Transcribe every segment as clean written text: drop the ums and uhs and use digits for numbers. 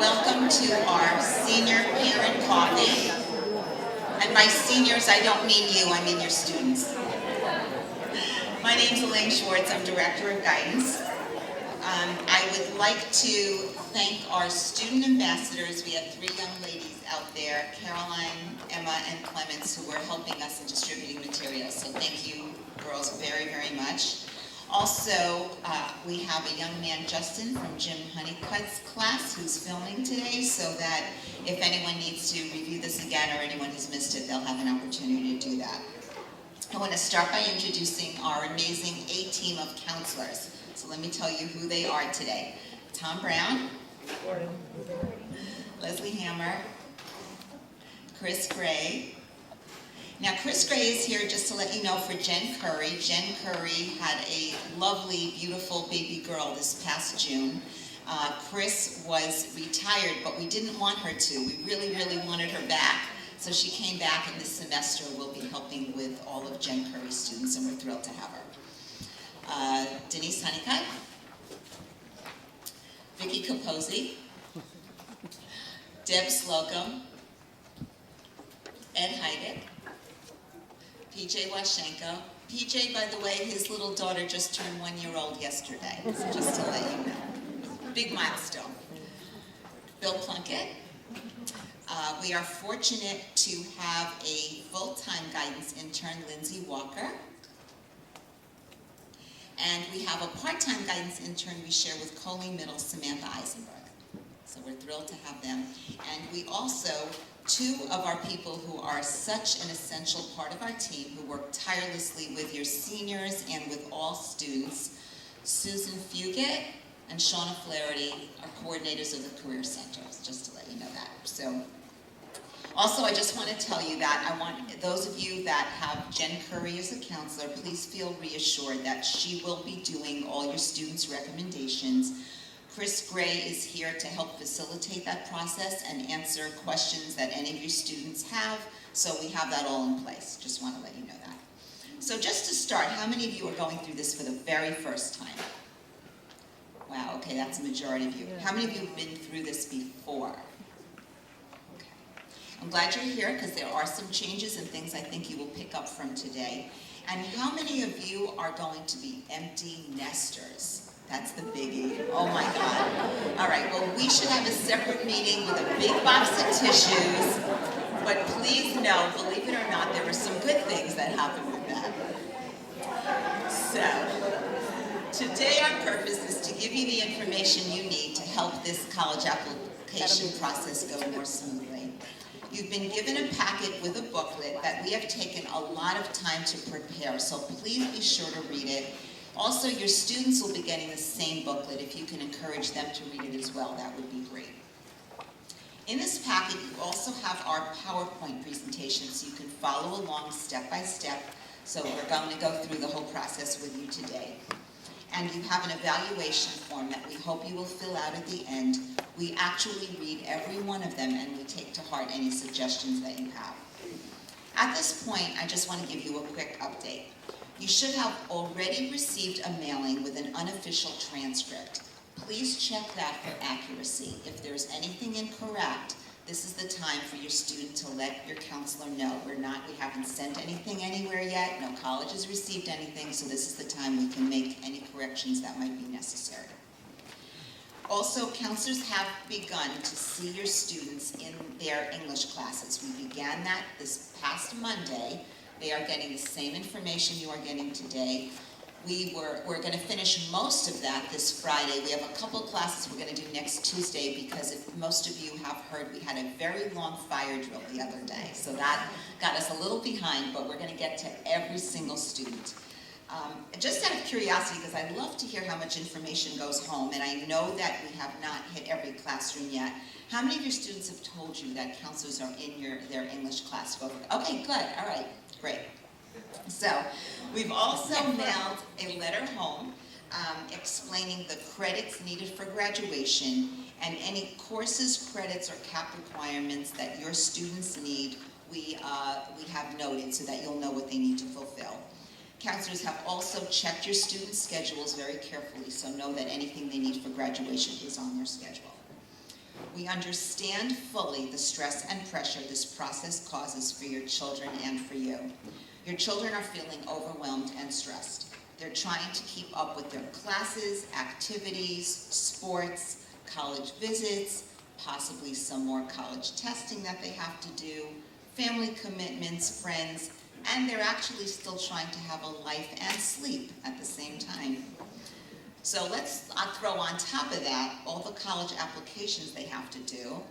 welcome to our senior parent coffee. And by seniors, I don't mean you, I mean your students. My name's Elaine Schwartz, I'm Director of Guidance. I would like to thank our student ambassadors. We have 3 young ladies out there, Caroline, Emma, and Clements, who are helping us in distributing materials. So thank you, girls, very, very much. Also, we have a young man, Justin, from Jim Honeycutt's class, who's filming today, so that if anyone needs to review this again or anyone has missed it, they'll have an opportunity to do that. I want to start by introducing our amazing A-team of counselors. So let me tell you who they are today. Tom Brown, Leslie Hammer, Chris Gray. Now, Chris Gray is here just to let you know for Jen Curry. Jen Curry had a lovely, beautiful baby girl this past June. Chris was retired, but we didn't want her to. We really, really wanted her back. So she came back, and this semester will be helping with all of Jen Curry's students, and we're thrilled to have her. Denise Honeycutt, Vicki Capozzi, Deb Slocum, Ed Heidick, PJ Washenko. PJ, by the way, his little daughter just turned 1-year-old yesterday, so just to let you know. Big milestone. Bill Plunkett. We are fortunate to have a full-time guidance intern, Lindsay Walker. And we have a part-time guidance intern we share with Coley Middle, Samantha Eisenberg. So we're thrilled to have them. And we also, 2 of our people who are such an essential part of our team, who work tirelessly with your seniors and with all students, Susan Fugit and Shauna Flaherty are coordinators of the Career Centers, just to let you know that. So, also, I just want to tell you that I want those of you that have Jen Curry as a counselor, please feel reassured that she will be doing all your students' recommendations. Chris Gray is here to help facilitate that process and answer questions that any of your students have, so we have that all in place. Just want to let you know that. So just to start, how many of you are going through this for the very first time? Wow, okay, that's a majority of you. How many of you have been through this before? I'm glad you're here because there are some changes and things I think you will pick up from today. And how many of you are going to be empty nesters? That's the biggie. Oh my God. All right, well, we should have a separate meeting with a big box of tissues. But please know, believe it or not, there are some good things that happen with that. So, today our purpose is to give you the information you need to help this college application process go more smoothly. You've been given a packet with a booklet that we have taken a lot of time to prepare, so please be sure to read it. Also, your students will be getting the same booklet. If you can encourage them to read it as well, that would be great. In this packet, you also have our PowerPoint presentation, so you can follow along step by step. So we're going to go through the whole process with you today. And you have an evaluation form that we hope you will fill out at the end. We actually read every one of them, and we take to heart any suggestions that you have. At this point, I just want to give you a quick update. You should have already received a mailing with an unofficial transcript. Please check that for accuracy. If there's anything incorrect, this is the time for your student to let your counselor know. We haven't sent anything anywhere yet. No college has received anything, so this is the time we can make any corrections that might be necessary. Also, counselors have begun to see your students in their English classes. We began that this past Monday. They are getting the same information you are getting today. We're going to finish most of that this Friday. We have a couple classes we're going to do next Tuesday because if most of you have heard, we had a very long fire drill the other day. So that got us a little behind, but we're going to get to every single student. Just out of curiosity, because I love to hear how much information goes home, and I know that we have not hit every classroom yet. How many of your students have told you that counselors are in their English class? Okay, good. All right, great. So, we've also mailed a letter home explaining the credits needed for graduation and any courses, credits, or CAP requirements that your students need, we have noted so that you'll know what they need to fulfill. Counselors have also checked your students' schedules very carefully, so know that anything they need for graduation is on their schedule. We understand fully the stress and pressure this process causes for your children and for you. Your children are feeling overwhelmed and stressed. They're trying to keep up with their classes, activities, sports, college visits, possibly some more college testing that they have to do, family commitments, friends, and they're actually still trying to have a life and sleep at the same time. So let's throw on top of that all the college applications they have to do,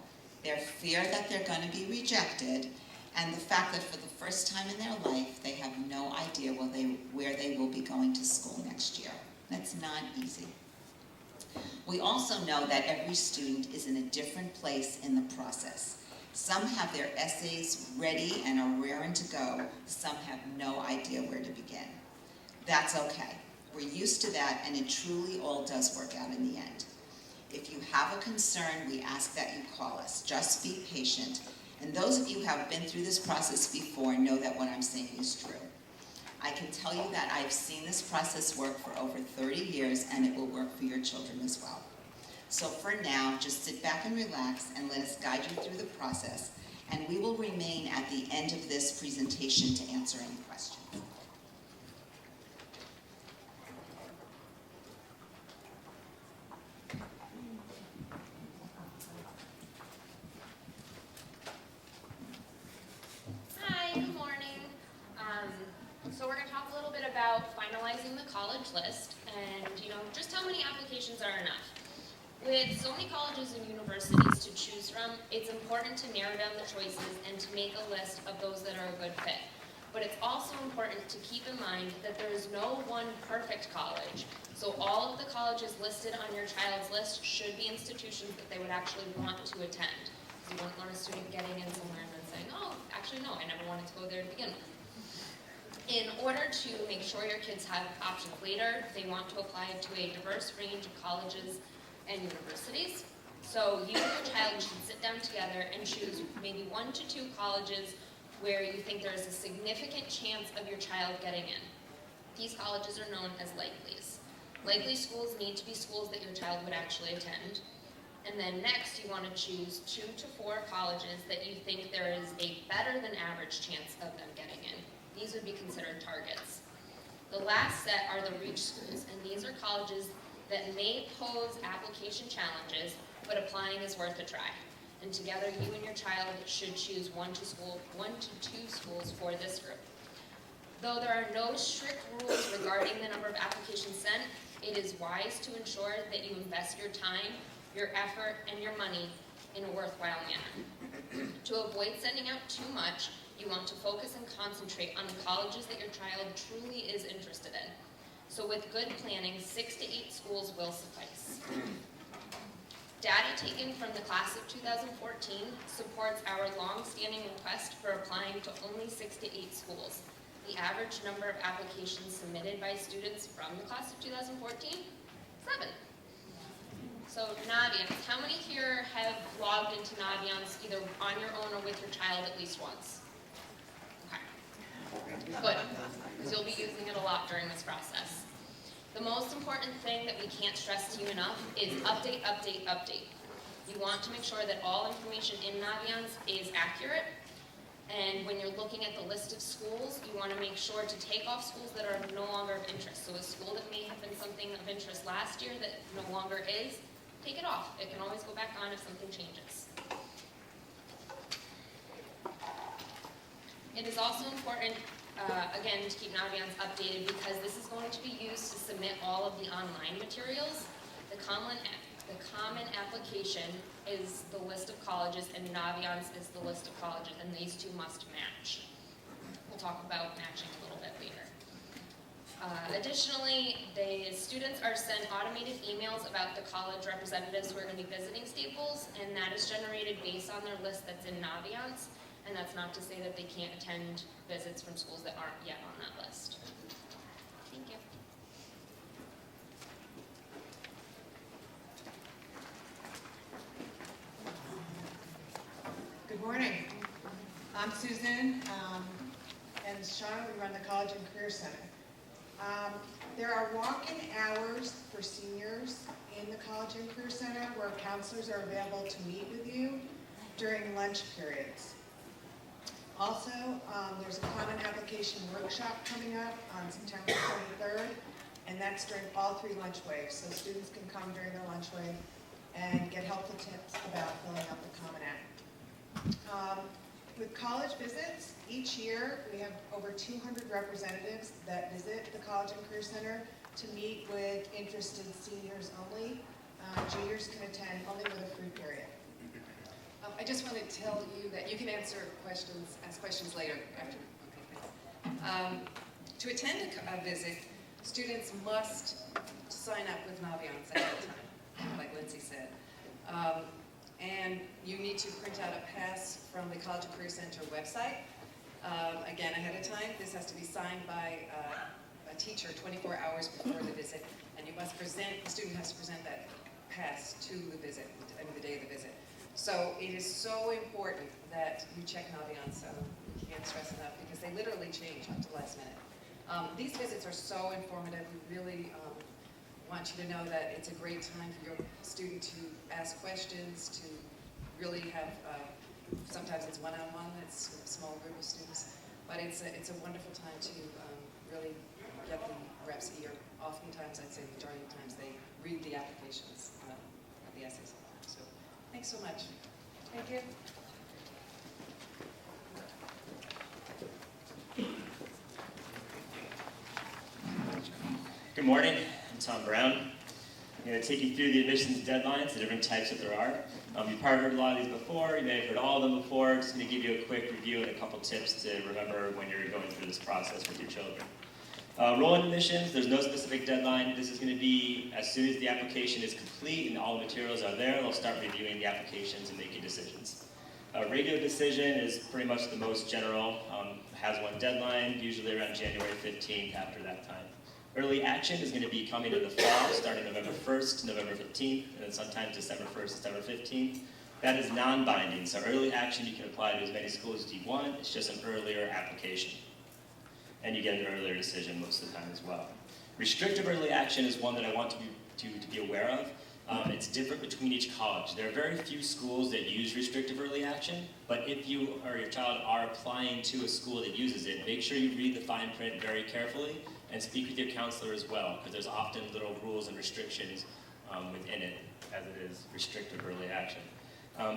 their fear that they're going to be rejected, and the fact that for the first time in their life, they have no idea where they will be going to school next year. That's not easy. We also know that every student is in a different place in the process. Some have their essays ready and are raring to go. Some have no idea where to begin. That's okay. We're used to that, and it truly all does work out in the end. If you have a concern, we ask that you call us. Just be patient. And those of you who have been through this process before know that what I'm saying is true. I can tell you that I've seen this process work for over 30 years, and it will work for your children as well. So for now, just sit back and relax and let us guide you through the process, and we will remain at the end of this presentation to answer any questions. Hi, good morning. So we're going to talk a little bit about finalizing the college list and, just how many applications are enough. With so many colleges and universities to choose from, it's important to narrow down the choices and to make a list of those that are a good fit. But it's also important to keep in mind that there is no one perfect college. So all of the colleges listed on your child's list should be institutions that they would actually want to attend. You wouldn't want a student getting in somewhere and then saying, oh, actually no, I never wanted to go there to begin with. In order to make sure your kids have options later, they want to apply to a diverse range of colleges and universities. So you and your child should sit down together and choose maybe 1 to 2 colleges where you think there is a significant chance of your child getting in. These colleges are known as likelies. Likely schools need to be schools that your child would actually attend. And then next, you want to choose 2 to 4 colleges that you think there is a better than average chance of them getting in. These would be considered targets. The last set are the reach schools, and these are colleges that may pose application challenges, but applying is worth a try. And together, you and your child should choose 1 to 2 schools for this group. Though there are no strict rules regarding the number of applications sent, it is wise to ensure that you invest your time, your effort, and your money in a worthwhile manner. To avoid sending out too much, you want to focus and concentrate on the colleges that your child truly is interested in. So with good planning, 6 to 8 schools will suffice. Data taken from the class of 2014 supports our long-standing request for applying to only 6 to 8 schools. The average number of applications submitted by students from the class of 2014, 7. So Naviance, how many here have logged into Naviance either on your own or with your child at least once? Okay, good, because you'll be using it a lot during this process. The most important thing that we can't stress to you enough is update, update, update. You want to make sure that all information in Naviance is accurate. And when you're looking at the list of schools, you want to make sure to take off schools that are no longer of interest. So a school that may have been something of interest last year that no longer is, take it off. It can always go back on if something changes. It is also important, again, to keep Naviance updated because this is going to be used to submit all of the online materials. The common application is the list of colleges, and Naviance is the list of colleges, and these two must match. We'll talk about matching a little bit later. Additionally, the students are sent automated emails about the college representatives who are going to be visiting Staples, and that is generated based on their list that's in Naviance, and that's not to say that they can't attend visits from schools that aren't yet on that list. Thank you. Good morning. I'm Susan, and Sean, we run the College and Career Center. There are walk-in hours for seniors in the College and Career Center where counselors are available to meet with you during lunch periods. Also, there's a common application workshop coming up on September 23rd, and that's during all 3 lunch waves. So students can come during the lunch wave and get helpful tips about filling out the Common App. With college visits, each year we have over 200 representatives that visit the College and Career Center to meet with interested seniors only. Juniors can attend only with a free period. I just want to tell you that you can ask questions later after. Okay, thanks. To attend a visit, students must sign up with Naviance ahead of time, like Lindsay said. And you need to print out a pass from the College and Career Center website. Again, ahead of time. This has to be signed by a teacher 24 hours before the visit, and you must present, the student has to present that pass to the visit, the day of the visit. So it is so important that you check Naviance. You can't stress enough because they literally change up to the last minute. These visits are so informative. We really want you to know that it's a great time for your student to ask questions, to really have, sometimes it's one-on-one, it's a small group of students, but it's a wonderful time to really get the reps ear. Oftentimes, I'd say the majority of the times, they read the applications, the essays. So thanks so much. Thank you. Good morning, I'm Tom Brown. I'm going to take you through the admissions deadlines, the different types that there are. You've probably heard a lot of these before, you may have heard all of them before. I'm just going to give you a quick review and a couple tips to remember when you're going through this process with your children. Roll-in admissions, there's no specific deadline. This is going to be as soon as the application is complete and all the materials are there, they'll start reviewing the applications and making decisions. Radio decision is pretty much the most general, has one deadline, usually around January 15th after that time. Early action is going to be coming in the fall, starting November 1st to November 15th, and then sometimes December 1st, December 15th. That is non-binding, so early action you can apply to as many schools as you want, it's just an earlier application. And you get an earlier decision most of the time as well. Restrictive early action is one that I want to be aware of. It's different between each college. There are very few schools that use restrictive early action, but if you or your child are applying to a school that uses it, make sure you read the fine print very carefully and speak with your counselor as well, because there's often little rules and restrictions within it, as it is restrictive early action.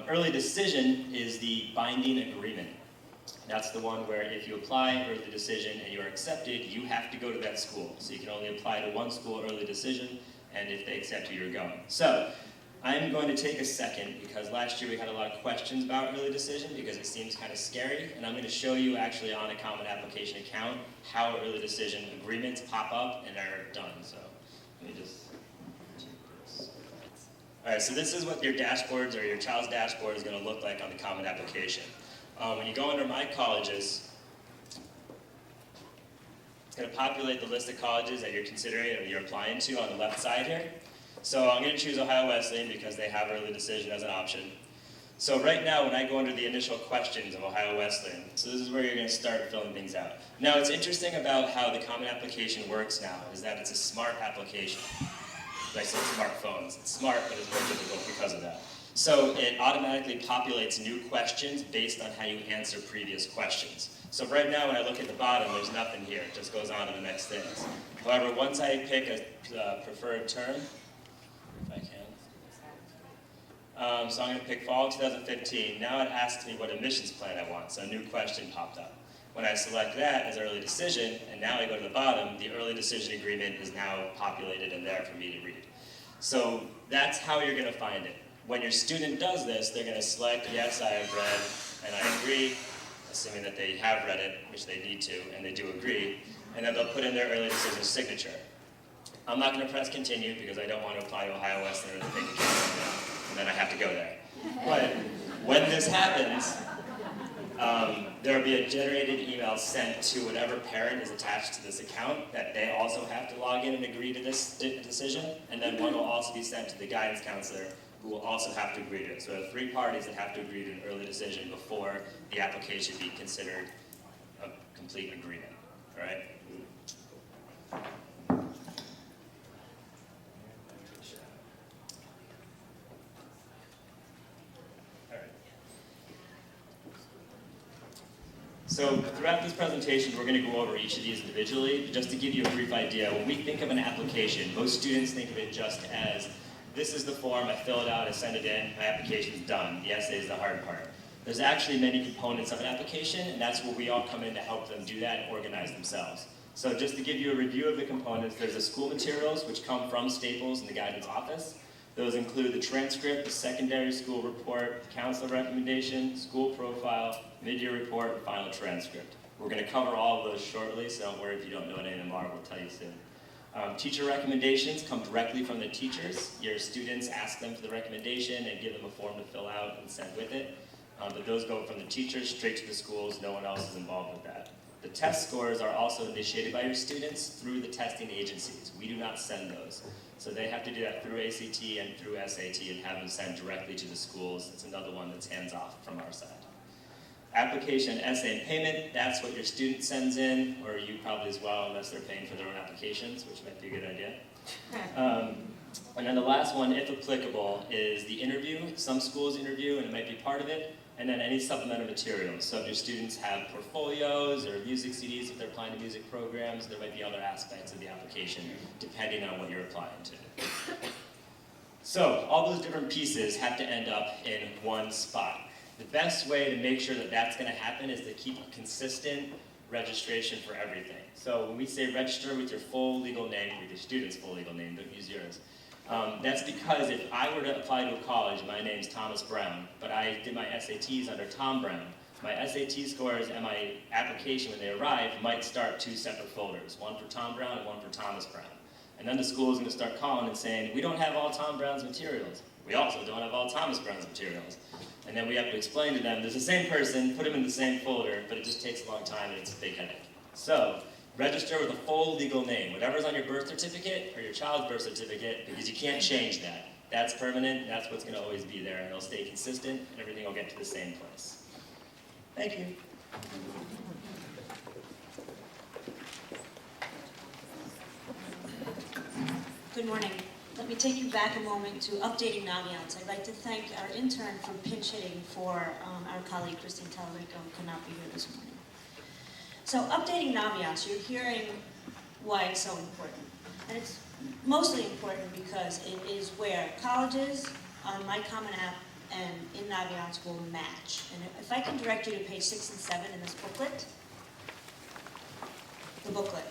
Early decision is the binding agreement. That's the one where if you apply early decision and you are accepted, you have to go to that school. So you can only apply to one school early decision, and if they accept you, you're going. So I'm going to take a second, because last year we had a lot of questions about early decision because it seems kind of scary, and I'm going to show you actually on a Common Application account how early decision agreements pop up and are done. So let me just do this. All right, so this is what your dashboards or your child's dashboard is going to look like on the Common Application. When you go under My Colleges, it's going to populate the list of colleges that you're considering or you're applying to on the left side here. So I'm going to choose Ohio Wesleyan because they have early decision as an option. So right now, when I go under the initial questions of Ohio Wesleyan, so this is where you're going to start filling things out. Now, what's interesting about how the Common Application works now is that it's a smart application. Like I said, smartphones. It's smart, but it's more difficult because of that. So it automatically populates new questions based on how you answer previous questions. So right now, when I look at the bottom, there's nothing here. It just goes on to the next things. However, once I pick a preferred term, if I can. So I'm going to pick fall 2015. Now it asks me what admissions plan I want, so a new question popped up. When I select that as early decision, and now I go to the bottom, the early decision agreement is now populated in there for me to read. So that's how you're going to find it. When your student does this, they're going to select, yes, I have read, and I agree, assuming that they have read it, which they need to, and they do agree, and then they'll put in their early decision signature. I'm not going to press continue because I don't want to apply to Ohio Wesleyan or the Big account, and then I have to go there. But when this happens, there will be a generated email sent to whatever parent is attached to this account that they also have to log in and agree to this decision, and then one will also be sent to the guidance counselor who will also have to agree to it. So there are 3 parties that have to agree to an early decision before the application be considered a complete agreement, all right? So throughout this presentation, we're going to go over each of these individually. Just to give you a brief idea, when we think of an application, most students think of it just as, this is the form, I fill it out, I send it in, my application's done. The essay is the hard part. There's actually many components of an application, and that's where we all come in to help them do that and organize themselves. So just to give you a review of the components, there's the school materials, which come from Staples in the guidance office. Those include the transcript, the secondary school report, counselor recommendation, school profile, mid-year report, and final transcript. We're going to cover all of those shortly, so don't worry if you don't know it anymore, we'll tell you soon. Teacher recommendations come directly from the teachers. Your students ask them for the recommendation and give them a form to fill out and send with it. But those go from the teachers straight to the schools, no one else is involved with that. The test scores are also initiated by your students through the testing agencies. We do not send those. So they have to do that through ACT and through SAT and have them sent directly to the schools. It's another one that's hands-off from our side. Application, essay, and payment, that's what your student sends in, or you probably as well, unless they're paying for their own applications, which might be a good idea. And then the last one, if applicable, is the interview. Some schools interview, and it might be part of it. And then any supplemental materials. So if your students have portfolios or music CDs, if they're applying to music programs, there might be other aspects of the application depending on what you're applying to. So all those different pieces have to end up in one spot. The best way to make sure that that's going to happen is to keep a consistent registration for everything. So when we say register with your full legal name, with your student's full legal name, don't use yours. That's because if I were to apply to a college, my name's Thomas Brown, but I did my SATs under Tom Brown, my SAT scores and my application when they arrive might start two separate folders, one for Tom Brown and one for Thomas Brown. And then the school is going to start calling and saying, we don't have all Tom Brown's materials. We also don't have all Thomas Brown's materials. And then we have to explain to them, there's the same person, put them in the same folder, but it just takes a long time and it's a big headache. So, register with a full legal name, whatever's on your birth certificate or your child's birth certificate, because you can't change that. That's permanent, that's what's going to always be there, and it'll stay consistent, and everything will get to the same place. Thank you. Good morning. Let me take you back a moment to updating Naviance. I'd like to thank our intern for pinch hitting for our colleague Christine Talarico, who could not be here this morning. So updating Naviance, you're hearing why it's so important. And it's mostly important because it is where colleges on My Common App and in Naviance will match. And if I can direct you to page 6 and 7 in this booklet, the booklet,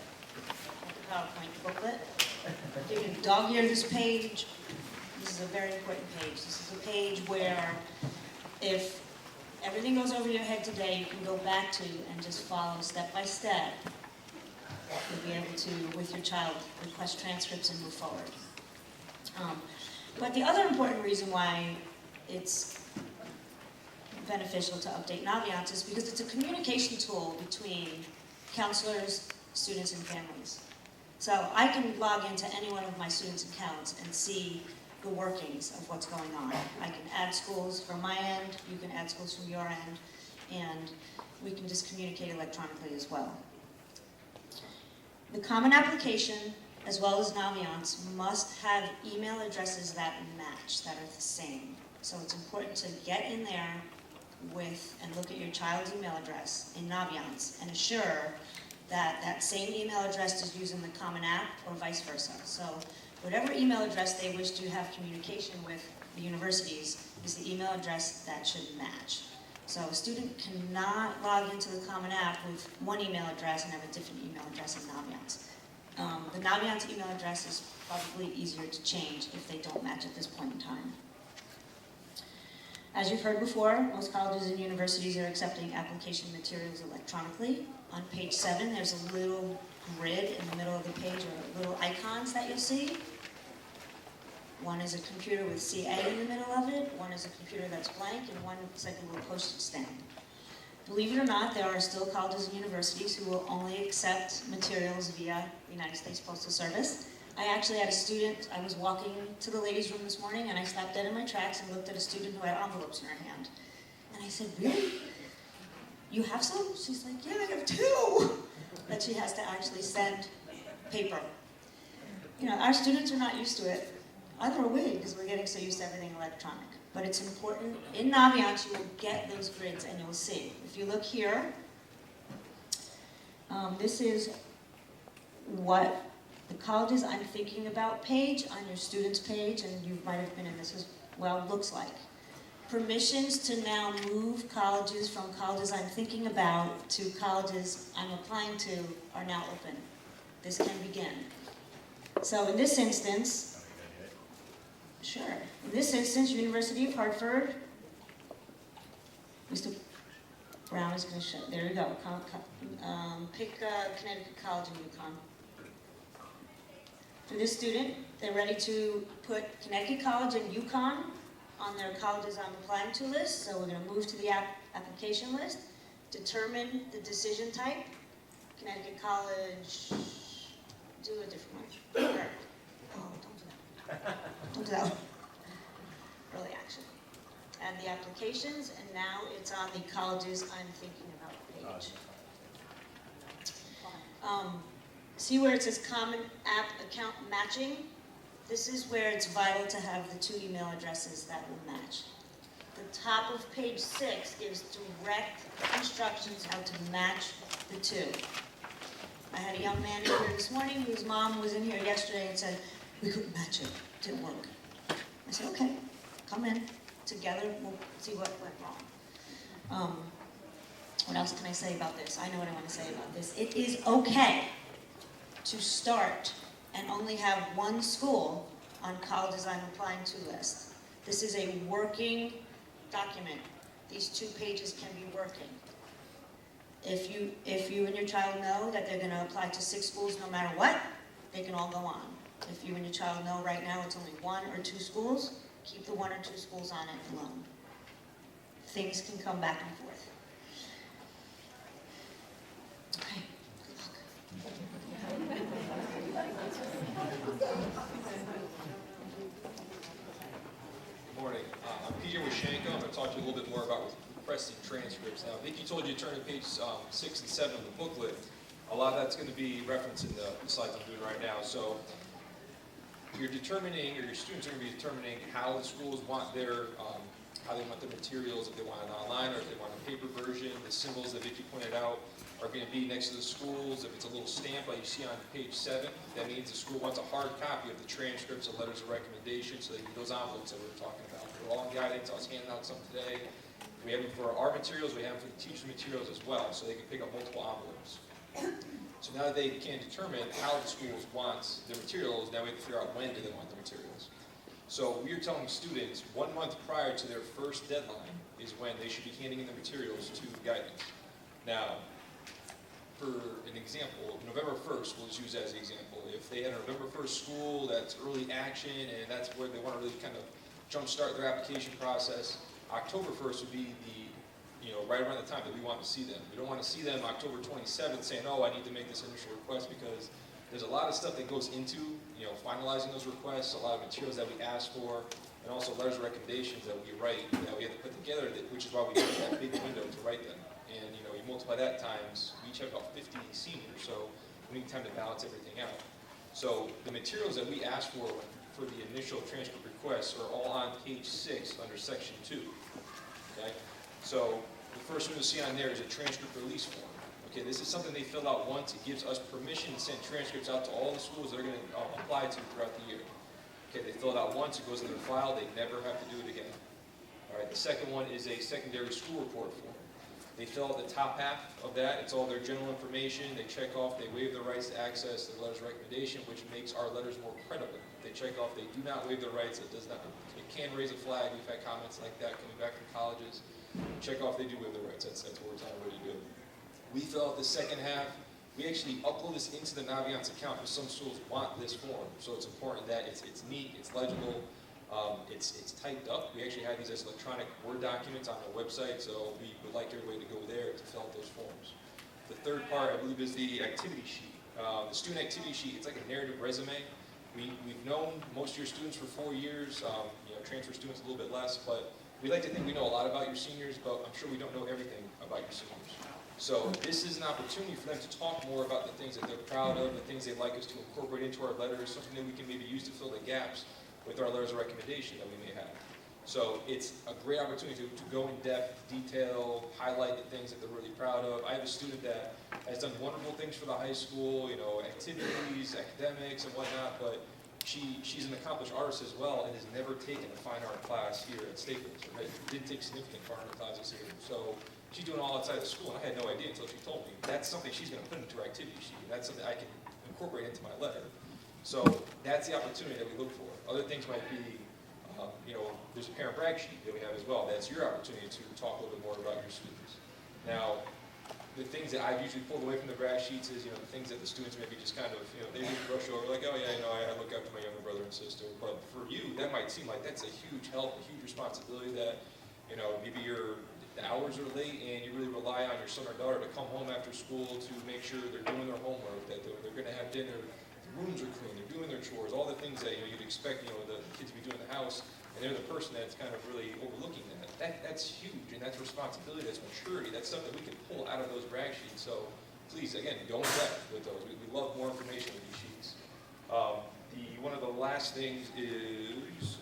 not the PowerPoint booklet. You can dog-ear this page. This is a very important page. This is a page where if everything goes over your head today, you can go back to and just follow step by step. You'll be able to, with your child, request transcripts and move forward. But the other important reason why it's beneficial to update Naviance is because it's a communication tool between counselors, students, and families. So I can log into any one of my students' accounts and see the workings of what's going on. I can add schools from my end, you can add schools from your end, and we can just communicate electronically as well. The common application, as well as Naviance, must have email addresses that match, that are the same. So it's important to get in there with and look at your child's email address in Naviance and assure that that same email address is used in the Common App or vice versa. So whatever email address they wish to have communication with the universities is the email address that should match. So a student cannot log into the Common App with one email address and have a different email address in Naviance. The Naviance email address is probably easier to change if they don't match at this point in time. As you've heard before, most colleges and universities are accepting application materials electronically. On page 7, there's a little grid in the middle of the page, or little icons that you'll see. One is a computer with CA in the middle of it, one is a computer that's blank, and one is like a little postage stamp. Believe it or not, there are still colleges and universities who will only accept materials via the United States Postal Service. I actually had a student, I was walking to the ladies' room this morning, and I stopped dead in my tracks and looked at a student who had envelopes in her hand. And I said, really? You have some? She's like, yeah, I have 2. That she has to actually send paper. You know, our students are not used to it. Either are we, because we're getting so used to everything electronic. But it's important. In Naviance, you will get those grids and you'll see. If you look here, This is what the colleges I'm thinking about page on your students page, and you might have been in this as well, looks like. Permissions to now move colleges from colleges I'm thinking about to colleges I'm applying to are now open. This can begin. So in this instance, sure. In this instance, University of Hartford, Mr. Brown is going to show, there you go. Pick Connecticut College in UConn. For this student, they're ready to put Connecticut College and UConn on their colleges I'm applying to list. So we're going to move to the application list, determine the decision type. Connecticut College, do a different one. Oh, don't do that. Don't do that one. Early action. Add the applications, and now it's on the colleges I'm thinking about page. See where it says Common App Account Matching? This is where it's vital to have the 2 email addresses that will match. The top of page 6 gives direct instructions how to match the 2. I had a young man in here this morning whose mom was in here yesterday and said, we couldn't match it, it didn't work. I said, okay, come in, together we'll see what went wrong. What else can I say about this? I know what I want to say about this. It is okay to start and only have 1 school on colleges I'm applying to list. This is a working document. These 2 pages can be working. If you and your child know that they're going to apply to 6 schools no matter what, they can all go on. If you and your child know right now it's only 1 or 2 schools, keep the 1 or 2 schools on it alone. Things can come back and forth. Okay, good luck. Good morning. I'm Peter Washenko. I'm going to talk to you a little bit more about requesting transcripts. Now, Vicki told you to turn to page 6 and 7 of the booklet. A lot of that's going to be referenced in the slides I'm doing right now. So you're determining, or your students are going to be determining how the schools want their materials, if they want it online or if they want a paper version. The symbols that Vicki pointed out are going to be next to the schools. If it's a little stamp like you see on page 7, that means the school wants a hard copy of the transcripts and letters of recommendation, so they get those envelopes that we were talking about. They're all in guidance. I was handing out some today. We have them for our materials. We have them for the teacher materials as well, so they can pick up multiple envelopes. So now that they can determine how the schools want their materials, now we have to figure out when do they want the materials. So we are telling students 1 month prior to their first deadline is when they should be handing in the materials to guidance. Now, for an example, November 1st, we'll just use that as an example. If they had a November 1st school, that's early action, and that's where they want to really kind of jumpstart their application process, October 1st would be the, right around the time that we want to see them. We don't want to see them October 27th saying, oh, I need to make this initial request, because there's a lot of stuff that goes into, finalizing those requests, a lot of materials that we ask for, and also letters of recommendations that we write, that we have to put together, which is why we need that big window to write them. And, you multiply that times, we each have about 50 seniors, so we need time to balance everything out. So the materials that we ask for the initial transcript requests are all on page 6 under section 2. Okay? So the first one you'll see on there is a transcript release form. Okay, this is something they fill out once. It gives us permission to send transcripts out to all the schools that are going to apply to throughout the year. Okay, they fill it out once, it goes in their file, they never have to do it again. All right, the second one is a secondary school report form. They fill out the top half of that. It's all their general information. They check off, they waive their rights to access their letters of recommendation, which makes our letters more credible. If they check off they do not waive their rights, it can raise a flag. We've had comments like that coming back from colleges. Check off they do waive their rights. That's what we're telling them to do. We fill out the second half. We actually upload this into the Naviance account because some schools want this form. So it's important that it's neat, it's legible, it's typed up. We actually have these as electronic Word documents on our website, so we would like everybody to go there to fill out those forms. The third part, I believe, is the activity sheet. The student activity sheet, it's like a narrative resume. We've known most of your students for 4 years, transfer students a little bit less, but we like to think we know a lot about your seniors, but I'm sure we don't know everything about your seniors. So this is an opportunity for them to talk more about the things that they're proud of, the things they'd like us to incorporate into our letters, something that we can maybe use to fill the gaps with our letters of recommendation that we may have. So it's a great opportunity to go in depth, detail, highlight the things that they're really proud of. I have a student that has done wonderful things for the high school, you know, activities, academics and whatnot, but she's an accomplished artist as well and has never taken a fine art class here at Staples, right? Didn't take significant fine art classes here. So she's doing all outside of school, and I had no idea until she told me. That's something she's going to put into her activity sheet. That's something I can incorporate into my letter. So that's the opportunity that we look for. Other things might be, you know, there's a parent brag sheet that we have as well. That's your opportunity to talk a little bit more about your students. Now, the things that I've usually pulled away from the brag sheets is, you know, the things that the students maybe just kind of, you know, they just brush over, like, oh yeah, you know, I look after my younger brother and sister. But for you, that might seem like that's a huge help, a huge responsibility that, you know, maybe the hours are late and you really rely on your son or daughter to come home after school to make sure they're doing their homework, that they're going to have dinner, the rooms are clean, they're doing their chores, all the things that, you know, you'd expect, you know, the kids to be doing in the house, and they're the person that's kind of really overlooking that. That's huge, and that's responsibility, that's maturity, that's something we can pull out of those brag sheets. So please, again, go in depth with those. We love more information with these sheets. One of the last things is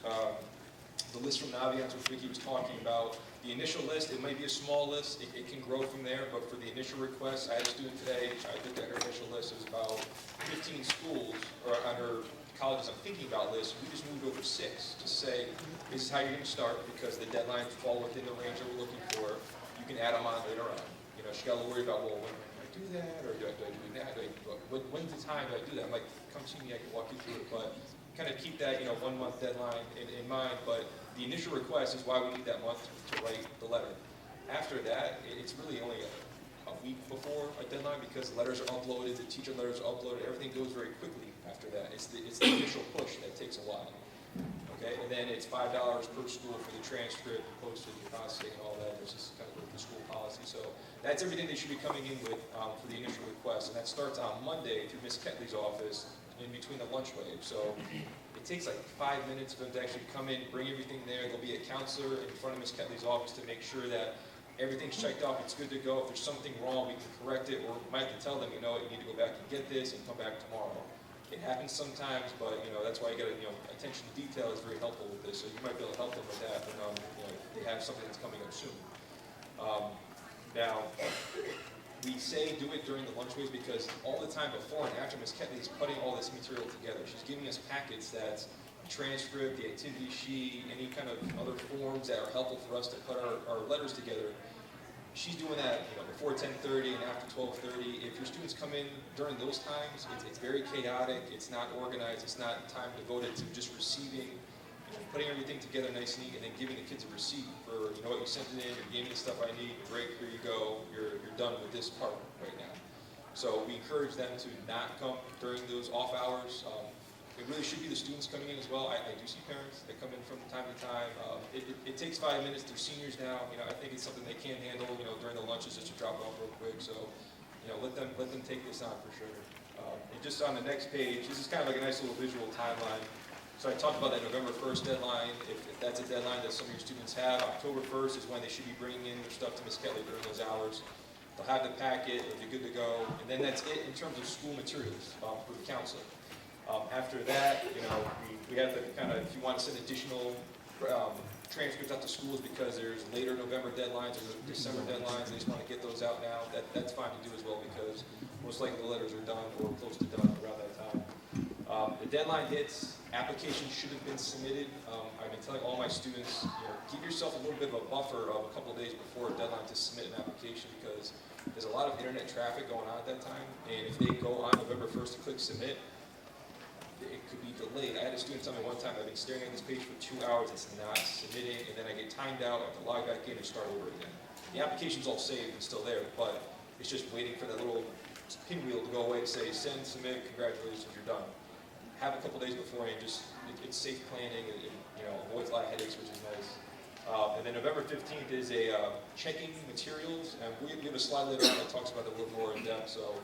the list from Naviance, which Vicki was talking about. The initial list, it might be a small list, it can grow from there, but for the initial request, I had a student today, I looked at her initial list, it was about 15 schools, or on her colleges I'm thinking about list, we just moved over 6 to say, this is how you're going to start, because the deadlines fall within the range that we're looking for. You can add them on later on. You know, she got a little worried about, well, when do I do that, or do I do that? When's the time do I do that? I'm like, come see me, I can walk you through it. But kind of keep that, you know, 1 month deadline in mind. But the initial request is why we need that month to write the letter. After that, it's really only a week before a deadline, because the letters are uploaded, the teacher letters are uploaded, everything goes very quickly after that. It's the initial push that takes a while. Okay, and then it's $5 per school for the transcript, postage, processing, and all that. This is kind of the school policy. So that's everything they should be coming in with for the initial request, and that starts on Monday through Ms. Ketley's office in between the lunch break. So it takes like 5 minutes for them to actually come in, bring everything there. There'll be a counselor in front of Ms. Ketley's office to make sure that everything's checked off, it's good to go. If there's something wrong, we can correct it, or we might have to tell them, you know, you need to go back and get this and come back tomorrow. It happens sometimes, but, you know, that's why you got to, you know, attention to detail is very helpful with this. So you might be able to help them with that, but, you know, they have something that's coming up soon. Now, we say do it during the lunch breaks because all the time before and after Ms. Ketley is putting all this material together. She's giving us packets that's the transcript, the activity sheet, any kind of other forms that are helpful for us to put our letters together. She's doing that, you know, before 10:30 and after 12:30. If your students come in during those times, it's very chaotic. It's not organized. It's not time devoted to just receiving, you know, putting everything together nice and neat, and then giving the kids a receipt for, you know what, you sent it in, you gave me the stuff I need, great, here you go, you're done with this part right now. So we encourage them to not come during those off hours. It really should be the students coming in as well. I do see parents that come in from time to time. It takes 5 minutes. They're seniors now. You know, I think it's something they can't handle, you know, during the lunches just to drop it off real quick. So, you know, let them take this on for sure. And just on the next page, this is kind of like a nice little visual timeline. So I talked about that November 1st deadline. If that's a deadline that some of your students have, October 1st is when they should be bringing in their stuff to Ms. Ketley during those hours. They'll have the packet. They'll be good to go. And then that's it in terms of school materials for the counselor. After that, you know, we have to kind of, if you want to send additional transcripts out to schools because there's later November deadlines or December deadlines, they just want to get those out now, that's fine to do as well because most likely the letters are done or close to done around that time. The deadline hits, applications should have been submitted. I've been telling all my students, you know, give yourself a little bit of a buffer of a couple of days before a deadline to submit an application because there's a lot of internet traffic going on at that time, and if they go on November 1st to click submit, it could be delayed. I had a student tell me one time, I've been staring at this page for 2 hours, it's not submitting, and then I get timed out, I have to log back in and start over again. The application's all saved and still there, but it's just waiting for that little pinwheel to go away and say, send, submit, congratulations, you're done. Have a couple days before and just, it's safe planning, and you know, avoids a lot of headaches, which is nice. And then November 15th is a checking materials, and we have a slide later on that talks about it a little more in depth, so.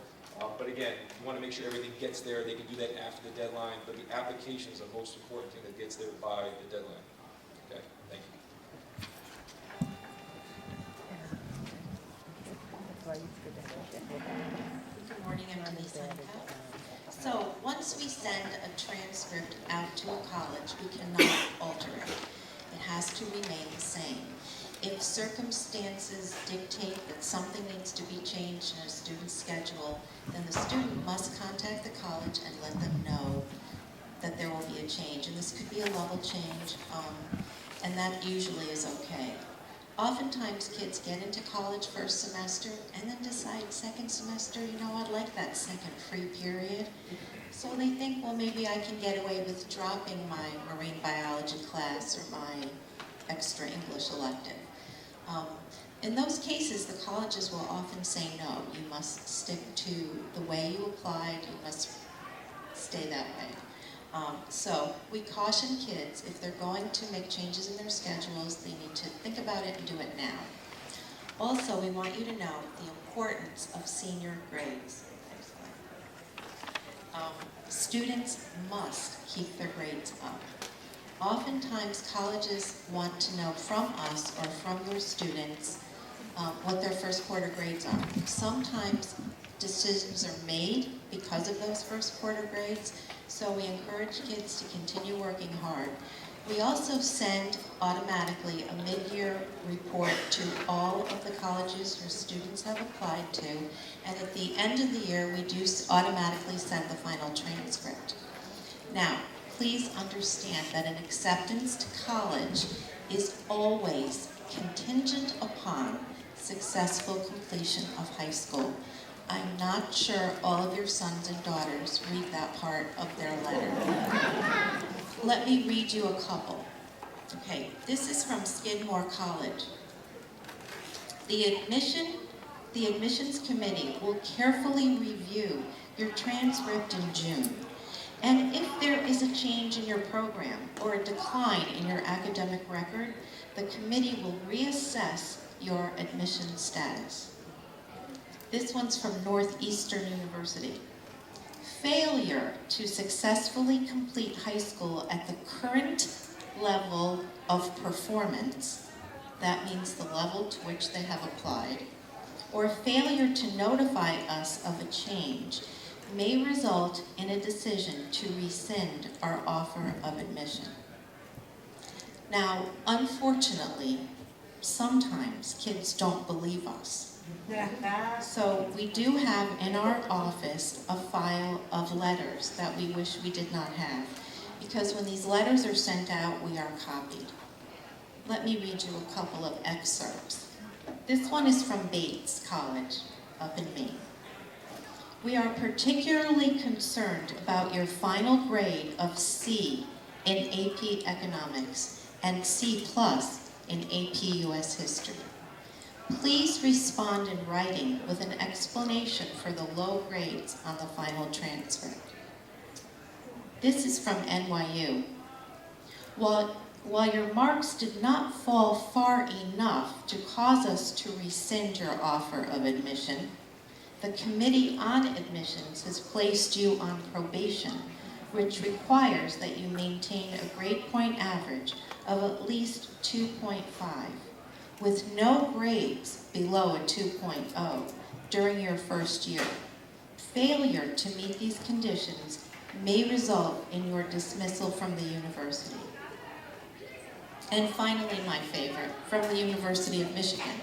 But again, you want to make sure everything gets there. They can do that after the deadline, but the application is the most important thing that gets there by the deadline. Okay, thank you. Good morning, I'm Denise Hunka. So once we send a transcript out to a college, we cannot alter it. It has to remain the same. If circumstances dictate that something needs to be changed in a student's schedule, then the student must contact the college and let them know that there will be a change. And this could be a level change, and that usually is okay. Oftentimes kids get into college first semester and then decide second semester, you know, I'd like that second free period. So they think, well, maybe I can get away with dropping my marine biology class or my extra English elective. In those cases, the colleges will often say no. You must stick to the way you applied. You must stay that way. So we caution kids, if they're going to make changes in their schedules, they need to think about it and do it now. Also, we want you to know the importance of senior grades. Students must keep their grades up. Oftentimes, colleges want to know from us or from your students what their first quarter grades are. Sometimes decisions are made because of those first quarter grades, so we encourage kids to continue working hard. We also send automatically a mid-year report to all of the colleges your students have applied to, and at the end of the year, we do automatically send the final transcript. Now, please understand that an acceptance to college is always contingent upon successful completion of high school. I'm not sure all of your sons and daughters read that part of their letter. Let me read you a couple. Okay, this is from Skidmore College. The admissions committee will carefully review your transcript in June. And if there is a change in your program or a decline in your academic record, the committee will reassess your admission status. This one's from Northeastern University. Failure to successfully complete high school at the current level of performance, that means the level to which they have applied, or failure to notify us of a change may result in a decision to rescind our offer of admission. Now, unfortunately, sometimes kids don't believe us. So we do have in our office a file of letters that we wish we did not have, because when these letters are sent out, we are copied. Let me read you a couple of excerpts. This one is from Bates College up in Maine. We are particularly concerned about your final grade of C in AP Economics and C+ in AP US History. Please respond in writing with an explanation for the low grades on the final transcript. This is from NYU. While your marks did not fall far enough to cause us to rescind your offer of admission, the Committee on Admissions has placed you on probation, which requires that you maintain a grade point average of at least 2.5, with no grades below a 2.0 during your first year. Failure to meet these conditions may result in your dismissal from the university. And finally, my favorite, from the University of Michigan.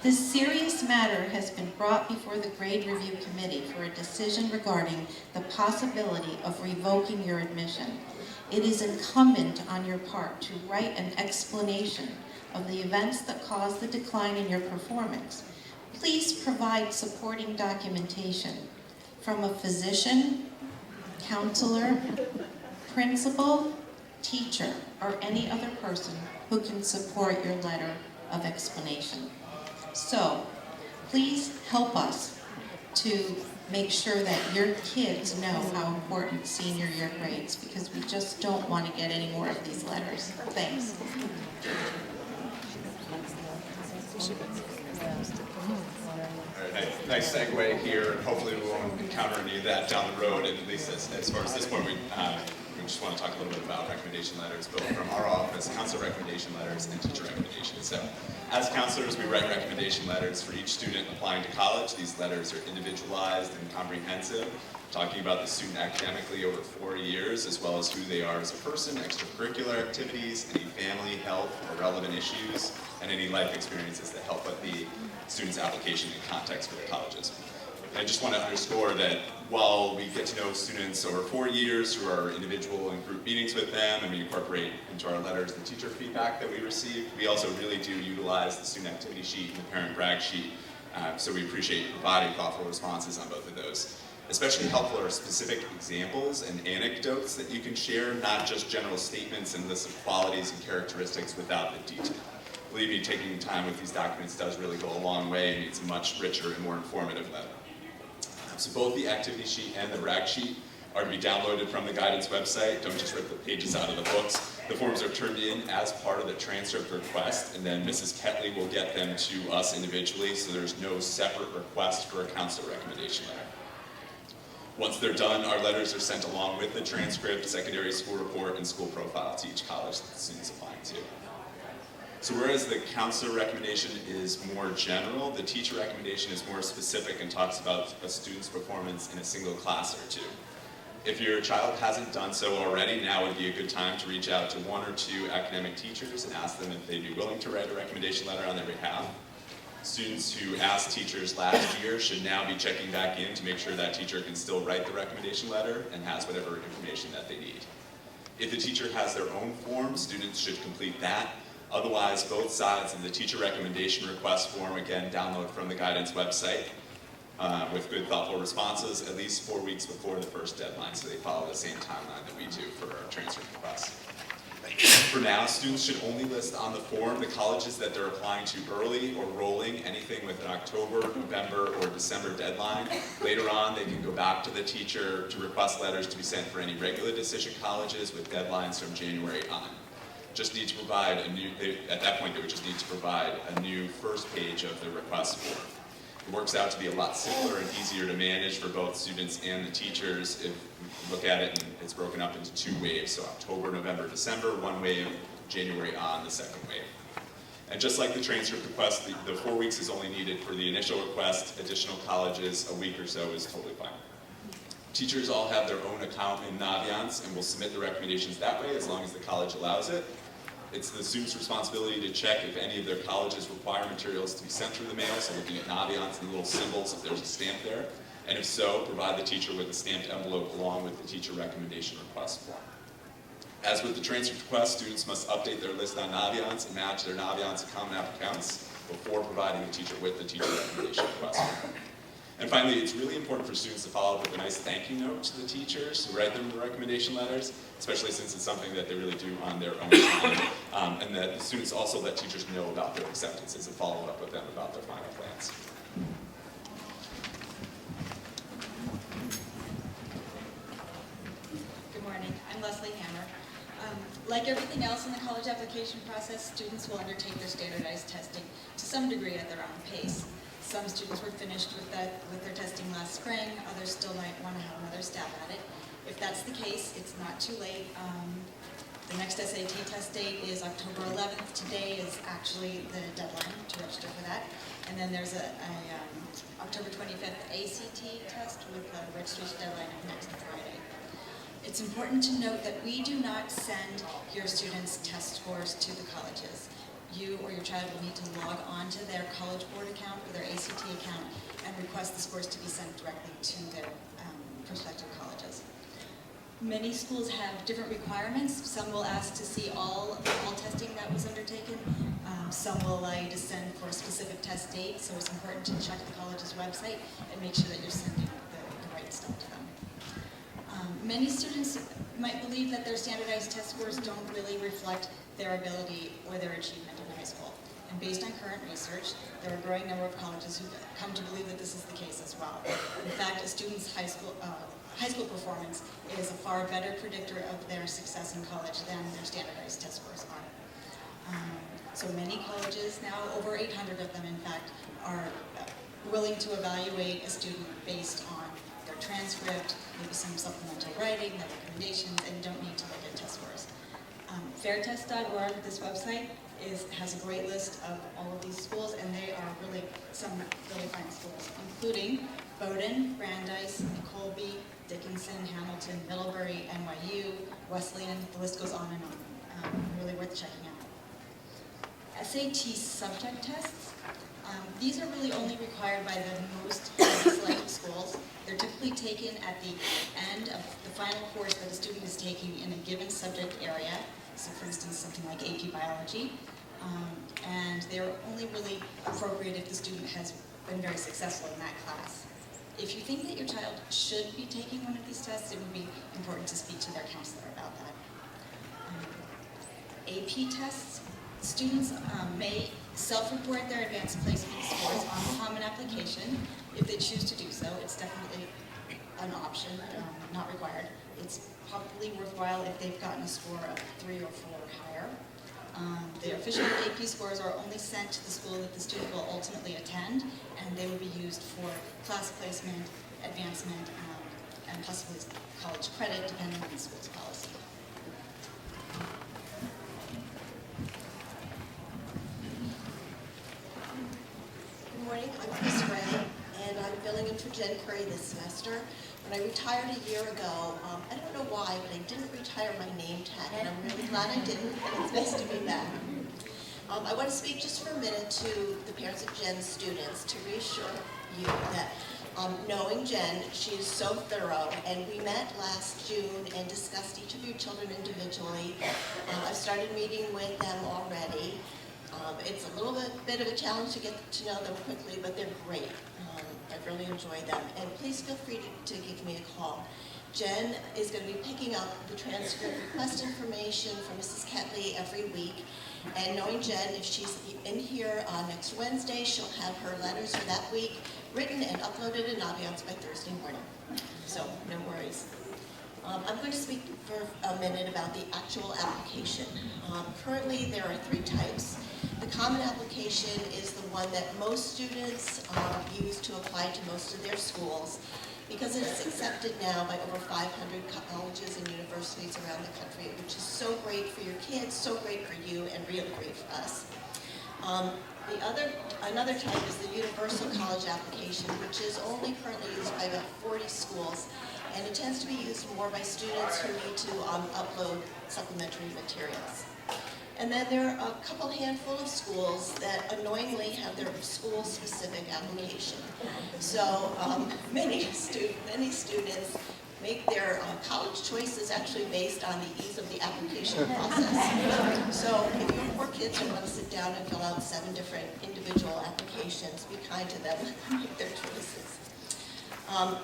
This serious matter has been brought before the Grade Review Committee for a decision regarding the possibility of revoking your admission. It is incumbent on your part to write an explanation of the events that caused the decline in your performance. Please provide supporting documentation from a physician, counselor, principal, teacher, or any other person who can support your letter of explanation. So, please help us to make sure that your kids know how important senior year grades, because we just don't want to get any more of these letters. Thanks. All right, nice segue here, and hopefully we won't encounter any of that down the road, and at least as far as this point, we just want to talk a little bit about recommendation letters, both from our office, counselor recommendation letters, and teacher recommendations. So, as counselors, we write recommendation letters for each student applying to college. These letters are individualized and comprehensive. talking about the student academically over 4 years, as well as who they are as a person, extracurricular activities, any family, health, or relevant issues, and any life experiences that help with the student's application and context for the colleges. I just want to underscore that while we get to know students over 4 years through our individual and group meetings with them, and we incorporate into our letters the teacher feedback that we receive, we also really do utilize the student activity sheet and the parent brag sheet. So we appreciate providing thoughtful responses on both of those. Especially helpful are specific examples and anecdotes that you can share, not just general statements and lists of qualities and characteristics without the detail. Believe me, taking time with these documents does really go a long way and it's a much richer and more informative letter. So both the activity sheet and the brag sheet are to be downloaded from the guidance website. Don't just rip the pages out of the books. The forms are turned in as part of the transcript request, and then Mrs. Ketley will get them to us individually, so there's no separate request for a counselor recommendation letter. Once they're done, our letters are sent along with the transcript, secondary school report, and school profile to each college that the student's applying to. So whereas the counselor recommendation is more general, the teacher recommendation is more specific and talks about a student's performance in a single class or two. If your child hasn't done so already, now would be a good time to reach out to 1 or 2 academic teachers and ask them if they'd be willing to write a recommendation letter on their behalf. Students who asked teachers last year should now be checking back in to make sure that teacher can still write the recommendation letter and has whatever information that they need. If the teacher has their own form, students should complete that. Otherwise, both sides of the teacher recommendation request form, again, download from the guidance website with good, thoughtful responses at least 4 weeks before the first deadline, so they follow the same timeline that we do for our transfer requests. For now, students should only list on the form the colleges that they're applying to early or rolling, anything with an October, November, or December deadline. Later on, they can go back to the teacher to request letters to be sent for any regular decision colleges with deadlines from January on. Just need to provide at that point they would just need to provide a new first page of the request form. It works out to be a lot simpler and easier to manage for both students and the teachers if we look at it and it's broken up into 2 waves. So October, November, December, 1 wave, January on, the second wave. And just like the transcript request, the 4 weeks is only needed for the initial request. Additional colleges, a week or so is totally fine. Teachers all have their own account in Naviance and will submit the recommendations that way as long as the college allows it. It's the student's responsibility to check if any of their colleges require materials to be sent through the mail, so looking at Naviance and the little symbols if there's a stamp there. And if so, provide the teacher with a stamped envelope along with the teacher recommendation request form. As with the transcript request, students must update their list on Naviance and match their Naviance common app accounts before providing the teacher with the teacher recommendation request form. And finally, it's really important for students to follow up with a nice thank you note to the teachers who write them the recommendation letters, especially since it's something that they really do on their own time, and that the students also let teachers know about their acceptances and follow up with them about their final plans. Good morning, I'm Leslie Hammer. Like everything else in the college application process, students will undertake their standardized testing to some degree at their own pace. Some students were finished with their testing last spring, others still might want to have another stab at it. If that's the case, it's not too late. The next SAT test date is October 11th. Today is actually the deadline to register for that. And then there's a October 25th ACT test with the registration deadline of next Friday. It's important to note that we do not send your students' test scores to the colleges. You or your child will need to log on to their College Board account or their ACT account and request the scores to be sent directly to their prospective colleges. Many schools have different requirements. Some will ask to see all testing that was undertaken. Some will allow you to send for a specific test date, so it's important to check the college's website and make sure that you're sending the right stuff to them. Many students might believe that their standardized test scores don't really reflect their ability or their achievement in high school. And based on current research, there are a growing number of colleges who come to believe that this is the case as well. In fact, a student's high school performance is a far better predictor of their success in college than their standardized test scores are. So many colleges, now over 800 of them in fact, are willing to evaluate a student based on their transcript, maybe some supplemental writing, their recommendations, and you don't need to look at test scores. Fairtest.org, this website, has a great list of all of these schools, and they are really some really fine schools, including Bowdoin, Brandeis, Colby, Dickinson, Hamilton, Middlebury, NYU, Wesleyan, the list goes on and on. Really worth checking out. SAT subject tests. These are really only required by the most selected schools. They're typically taken at the end of the final course that a student is taking in a given subject area. So for instance, something like AP Biology. And they're only really appropriate if the student has been very successful in that class. If you think that your child should be taking one of these tests, it would be important to speak to their counselor about that. AP tests. Students may self-report their advanced placement scores on the Common Application. If they choose to do so, it's definitely an option, not required. It's probably worthwhile if they've gotten a score of 3 or 4 or higher. The official AP scores are only sent to the school that the student will ultimately attend, and they will be used for class placement, advancement, and possibly college credit, depending on the school's policy. Good morning, I'm Chris Ray, and I'm filling in for Jen Curry this semester. When I retired a year ago, I don't know why, but I didn't retire my name tag, and I'm really glad I didn't, and it's nice to be back. I want to speak just for a minute to the parents of Jen's students to reassure you that knowing Jen, she is so thorough, and we met last June and discussed each of your children individually. I've started meeting with them already. It's a little bit of a challenge to get to know them quickly, but they're great. I've really enjoyed them. And please feel free to give me a call. Jen is going to be picking up the transcript request information from Mrs. Ketley every week. And knowing Jen, if she's in here next Wednesday, she'll have her letters for that week written and uploaded in Naviance by Thursday morning. So no worries. I'm going to speak for a minute about the actual application. Currently, there are 3 types. The Common Application is the one that most students use to apply to most of their schools because it's accepted now by over 500 colleges and universities around the country, which is so great for your kids, so great for you, and really great for us. Another type is the Universal College Application, which is only currently used by about 40 schools, and it tends to be used more by students who need to upload supplementary materials. And then there are a couple handful of schools that annoyingly have their school-specific application. So many students make their college choices actually based on the ease of the application process. So if you have 4 kids who want to sit down and fill out 7 different individual applications, be kind to them and make their choices.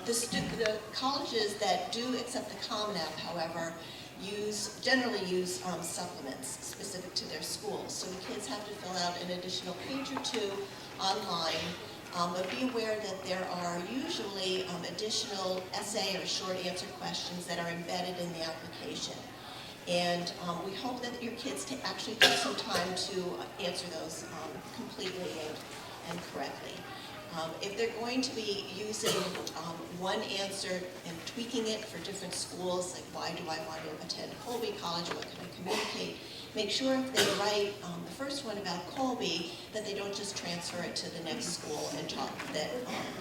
The colleges that do accept the Common App, however, generally use supplements specific to their schools. So the kids have to fill out an additional page or 2 online, but be aware that there are usually additional essay or short answer questions that are embedded in the application. And we hope that your kids actually take some time to answer those completely and correctly. If they're going to be using one answer and tweaking it for different schools, like why do I want to attend Colby College, what can I communicate, make sure if they write the first one about Colby, that they don't just transfer it to the next school and talk that,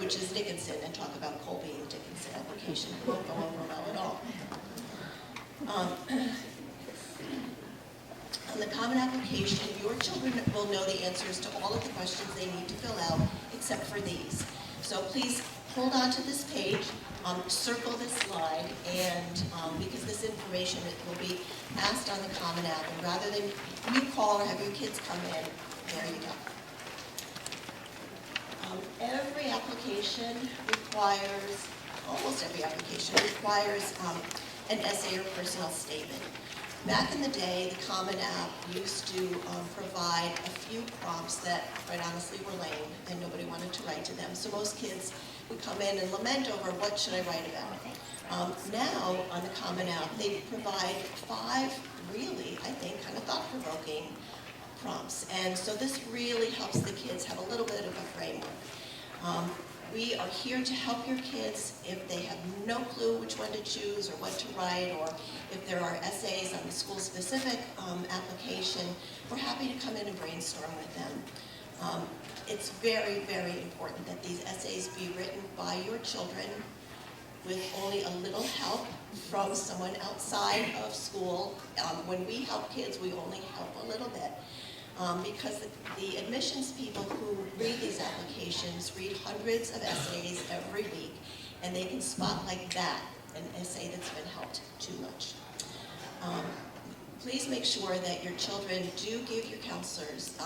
which is Dickinson, and talk about Colby and the Dickinson application. It won't go over well at all. On the Common Application, your children will know the answers to all of the questions they need to fill out, except for these. So please hold on to this page, circle this slide, and because this information will be asked on the Common App, and rather than you call or have your kids come in, there you go. Every application requires, almost every application requires an essay or personal statement. Back in the day, the Common App used to provide a few prompts that, quite honestly, were lame, and nobody wanted to write to them. So most kids would come in and lament over, what should I write about? Now, on the Common App, they provide 5 really, I think, kind of thought-provoking prompts. And so this really helps the kids have a little bit of a framework. We are here to help your kids if they have no clue which one to choose or what to write, or if there are essays on the school-specific application. We're happy to come in and brainstorm with them. It's very, very important that these essays be written by your children with only a little help from someone outside of school. When we help kids, we only help a little bit. Because the admissions people who read these applications read hundreds of essays every week, and they can spot like that an essay that's been helped too much. Please make sure that your children do give your counselors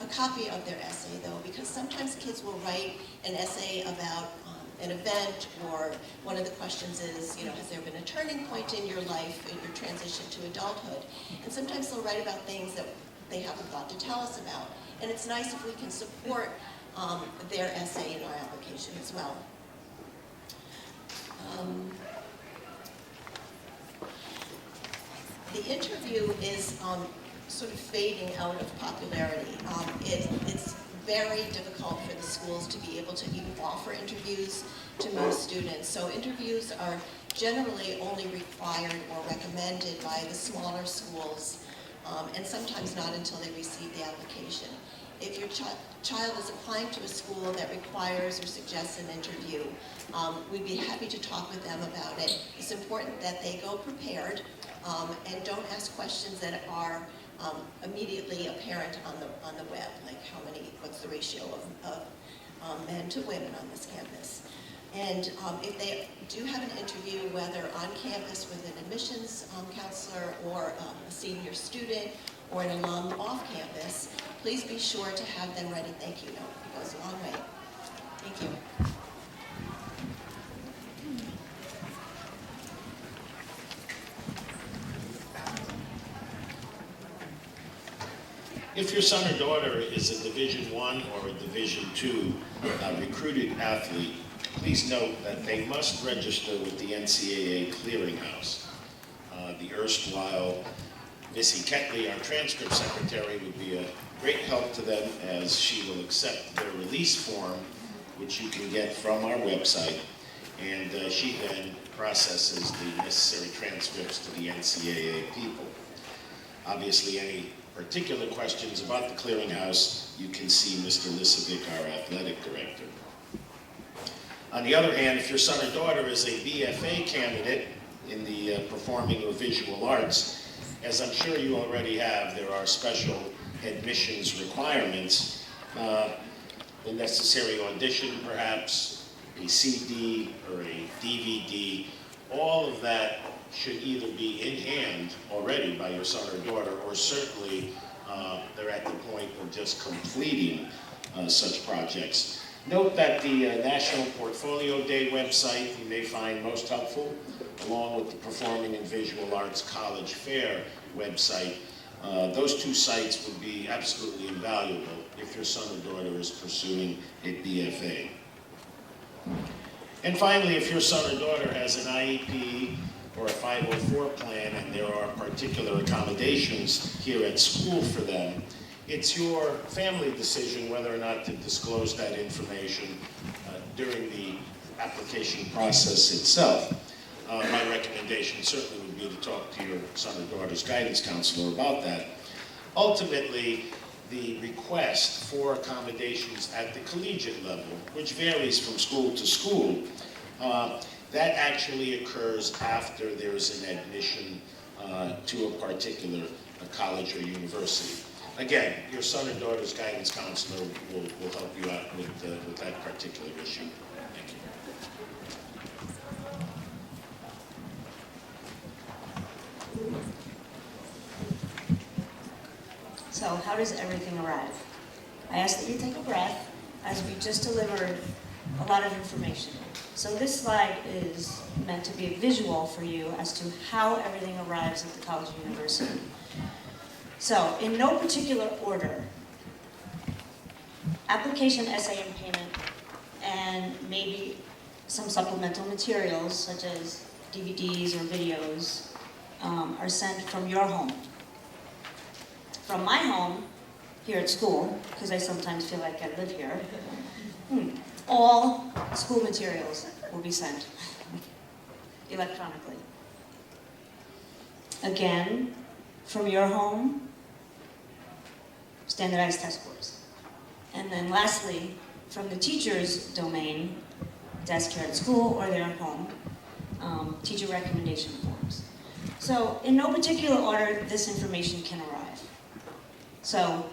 a copy of their essay, though, because sometimes kids will write an essay about an event, or one of the questions is, has there been a turning point in your life, in your transition to adulthood? And sometimes they'll write about things that they haven't got to tell us about. And it's nice if we can support their essay in our application as well. The interview is sort of fading out of popularity. It's very difficult for the schools to be able to even offer interviews to most students. So interviews are generally only required or recommended by the smaller schools, and sometimes not until they receive the application. If your child is applying to a school that requires or suggests an interview, we'd be happy to talk with them about it. It's important that they go prepared and don't ask questions that are immediately apparent on the web, like what's the ratio of men to women on this campus. And if they do have an interview, whether on campus with an admissions counselor or a senior student or an alum off campus, please be sure to have them ready. Thank you note. It goes a long way. Thank you. If your son or daughter is a Division I or a Division II recruited athlete, please note that they must register with the NCAA clearinghouse. The erstwhile Missy Ketley, our transcript secretary, would be a great help to them, as she will accept their release form, which you can get from our website, and she then processes the necessary transcripts to the NCAA people. Obviously, any particular questions about the clearinghouse, you can see Mr. Lisovic, our athletic director. On the other hand, if your son or daughter is a BFA candidate in the performing or visual arts, as I'm sure you already have, there are special admissions requirements, the necessary audition perhaps, a CD or a DVD, all of that should either be in hand already by your son or daughter, or certainly they're at the point of just completing such projects. Note that the National Portfolio Day website you may find most helpful, along with the Performing and Visual Arts College Fair website. Those two sites would be absolutely invaluable if your son or daughter is pursuing a BFA. And finally, if your son or daughter has an IEP or a 504 plan and there are particular accommodations here at school for them, it's your family decision whether or not to disclose that information during the application process itself. My recommendation certainly would be to talk to your son or daughter's guidance counselor about that. Ultimately, the request for accommodations at the collegiate level, which varies from school to school, that actually occurs after there's an admission to a particular college or university. Again, your son or daughter's guidance counselor will help you out with that particular issue. Thank you. So how does everything arrive? I ask that you take a breath, as we just delivered a lot of information. So this slide is meant to be a visual for you as to how everything arrives at the college or university. So, in no particular order, application, essay, and payment, and maybe some supplemental materials, such as DVDs or videos, are sent from your home. From my home, here at school, because I sometimes feel like I live here, all school materials will be sent electronically. Again, from your home, standardized test scores. And then lastly, from the teacher's domain, desk here at school or their home, teacher recommendation forms. So in no particular order, this information can arrive. So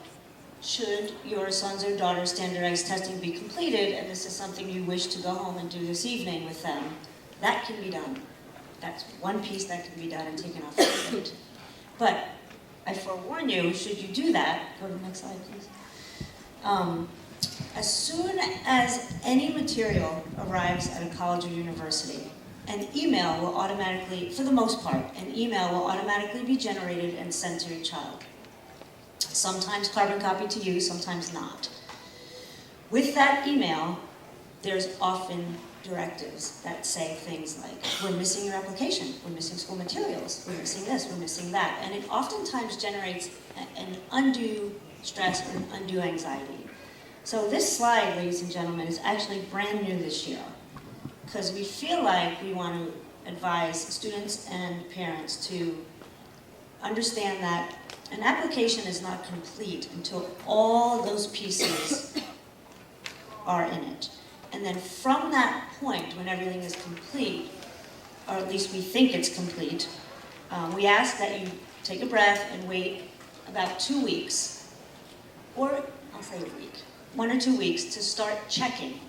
should your son's or daughter's standardized testing be completed, and this is something you wish to go home and do this evening with them, that can be done. That's one piece that can be done and taken off the plate. But I forewarn you, should you do that, go to the next slide, please. As soon as any material arrives at a college or university, an email will automatically, for the most part, an email will automatically be generated and sent to your child. Sometimes carbon copy to you, sometimes not. With that email, there's often directives that say things like, we're missing your application, we're missing school materials, we're missing this, we're missing that. And it oftentimes generates an undue stress and undue anxiety. So this slide, ladies and gentlemen, is actually brand new this year, because we feel like we want to advise students and parents to understand that an application is not complete until all those pieces are in it. And then from that point, when everything is complete, or at least we think it's complete, we ask that you take a breath and wait about 2 weeks, or I'll say a week, 1 or 2 weeks to start checking